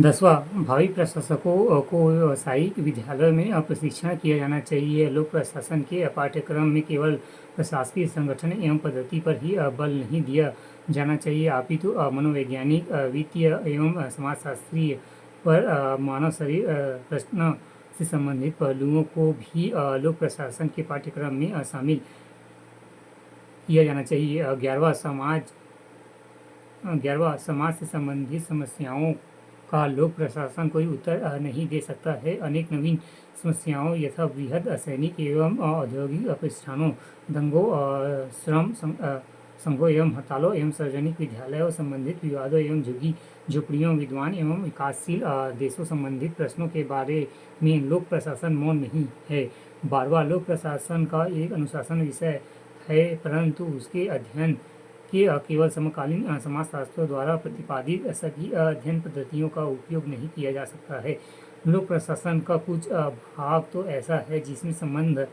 10वां भावी प्रशासकों को व्यावसायिक विद्यालय में प्रशिक्षण किया जाना चाहिए। लोक प्रशासन के पाठ्यक्रम में केवल प्रशासकीय संगठन एवं पद्धति पर ही बल नहीं दिया जाना चाहिए, अपितु मनोवैज्ञानिक, वित्तीय एवं समाजशास्त्रीय पर मानव शरीर रचना से संबंधित पहलुओं को भी लोक प्रशासन के पाठ्यक्रम में शामिल किया जाना चाहिए। 11वां समाज से संबंधित समस्याओं का लोक प्रशासन कोई उत्तर नहीं दे सकता है। अनेक नवीन समस्याओं यथा वृहद सैनिक एवं औद्योगिक प्रतिष्ठानों, दंगों, श्रम संघों एवं हड़तालों एवं सार्वजनिक विद्यालयों संबंधित विवादों एवं झुग्गी झोपड़ियों, विद्वान एवं विकासशील देशों संबंधित प्रश्नों के बारे में लोक प्रशासन मौन नहीं है। 12वां लोक प्रशासन का एक अनुशासन विषय है, परंतु उसके अध्ययन के केवल समकालीन समाजशास्त्रियों द्वारा प्रतिपादित सभी अध्ययन पद्धतियों का उपयोग नहीं किया जा सकता है। लोक प्रशासन का कुछ भाग तो ऐसा है जिसमें संबंध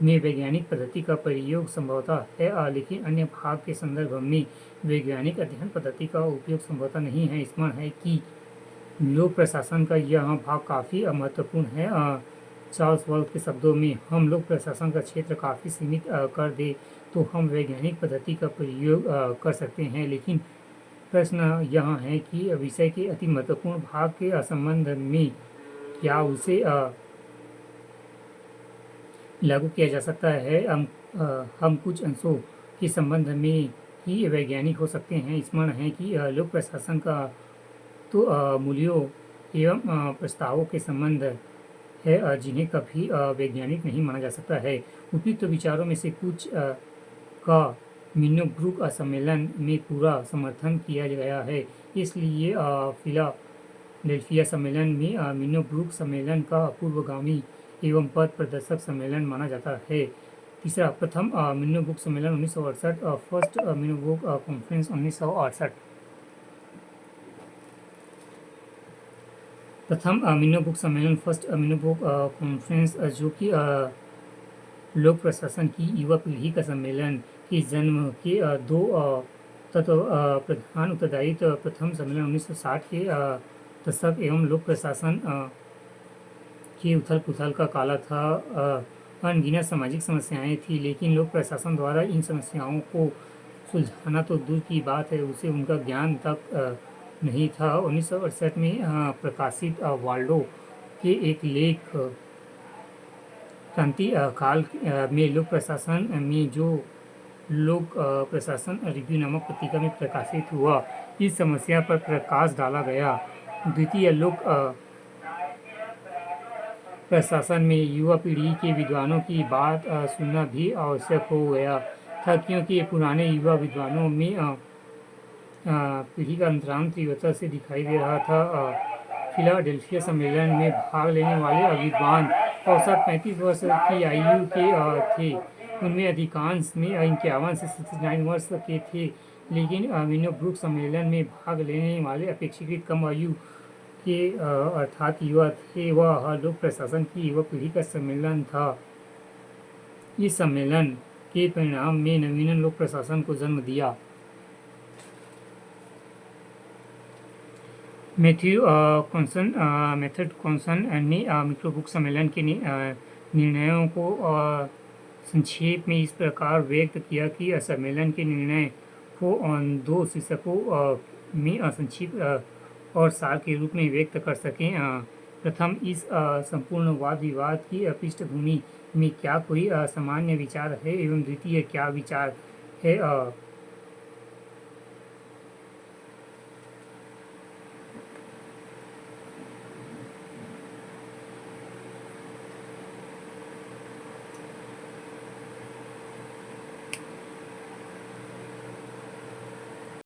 में वैज्ञानिक पद्धति का प्रयोग संभवतः है, लेकिन अन्य भाग के संदर्भ में वैज्ञानिक अध्ययन पद्धति का उपयोग संभवतः नहीं है। स्मरण है कि लोक प्रशासन का यह भाग काफ़ी महत्वपूर्ण है। चार्ल्स वर्थ के शब्दों में, हम लोक प्रशासन का क्षेत्र काफ़ी सीमित कर दे तो हम वैज्ञानिक पद्धति का प्रयोग कर सकते हैं, लेकिन प्रश्न यह है कि विषय के अति महत्वपूर्ण भाग के संबंध में क्या उसे लागू किया जा सकता है। हम कुछ अंशों के संबंध में ही वैज्ञानिक हो सकते हैं। स्मरण है कि लोक प्रशासन का तो मूल्यों एवं प्रस्तावों के संबंध है जिन्हें कभी वैज्ञानिक नहीं माना जा सकता है। उपयुक्त विचारों में से कुछ का मिन्नोब्रुक सम्मेलन में पूरा समर्थन किया गया है, इसलिए फिलाडेल्फिया सम्मेलन में मिन्नोब्रुक सम्मेलन का पूर्वगामी एवं पथ प्रदर्शक सम्मेलन माना जाता है। तीसरा, प्रथम मिन्नोब्रुक सम्मेलन 1968, फर्स्ट मिन्नोब्रुक कॉन्फ्रेंस 1968। प्रथम मिन्नोब्रुक सम्मेलन, फर्स्ट मिन्नोब्रुक कॉन्फ्रेंस, जो कि लोक प्रशासन की युवा पीढ़ी का सम्मेलन के जन्म के दो तत्व प्रधान उत्तरदायित्व। प्रथम सम्मेलन 1960 के दशक एवं लोक प्रशासन के उथल पुथल का काला था। अनगिनत सामाजिक समस्याएं थी, लेकिन लोक प्रशासन द्वारा इन समस्याओं को सुलझाना तो दूर की बात है, उसे उनका ज्ञान तक नहीं था। 1968 में प्रकाशित वाल्डो के एक लेख क्रांति काल में लोक प्रशासन में, जो लोक प्रशासन रिव्यू नामक पत्रिका में प्रकाशित हुआ, इस समस्या पर प्रकाश डाला गया। द्वितीय लोक प्रशासन में युवा पीढ़ी के विद्वानों की बात सुनना भी आवश्यक हो गया था, क्योंकि पुराने युवा विद्वानों में पीढ़ी का अंतराल तीव्रता से दिखाई दे रहा था। फिलाडेल्फिया सम्मेलन में भाग लेने वाले विद्वान औसत 35 वर्ष की आयु के थे। उनमें अधिकांश में 51 से 69 वर्ष के थे, लेकिन मिन्नोब्रुक सम्मेलन में भाग लेने वाले अपेक्षाकृत कम आयु के अर्थात युवा थे। वह लोक प्रशासन की युवा पीढ़ी का सम्मेलन था। इस सम्मेलन के परिणाम में नवीन लोक प्रशासन को जन्म दिया। मैथ्यू कॉन्सन ने मिन्नोब्रुक सम्मेलन के निर्णयों को संक्षेप में इस प्रकार व्यक्त किया कि सम्मेलन के निर्णय को दो शीर्षकों में संक्षिप्त और सार के रूप में व्यक्त कर सकें। प्रथम, इस संपूर्ण वाद विवाद की पृष्ठभूमि में क्या कोई सामान्य विचार है, एवं द्वितीय, क्या विचार है